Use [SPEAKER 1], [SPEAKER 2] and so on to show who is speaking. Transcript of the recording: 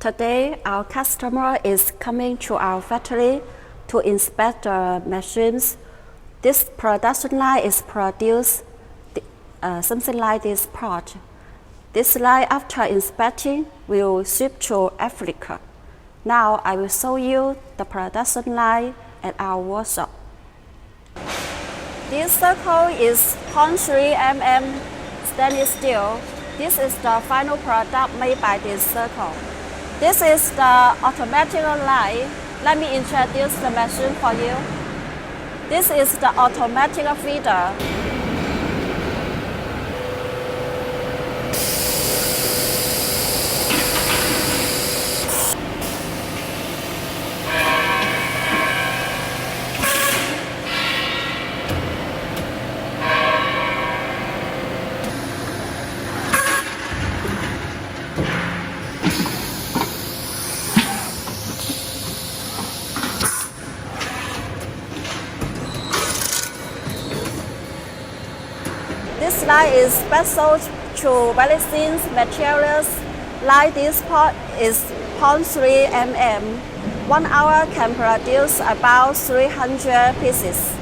[SPEAKER 1] Today, our customer is coming to our factory to inspect the machines. This production line is produced something like this part. This line, after inspecting, will ship to Africa. Now, I will show you the production line at our workshop. This circle is 0.3 mm stainless steel. This is the final product made by this circle. This is the automatic line. Let me introduce the machine for you. This is the automatic feeder. This line is special to very thin materials. Like this part is 0.3 mm. 1 hour can produce about 300 pieces.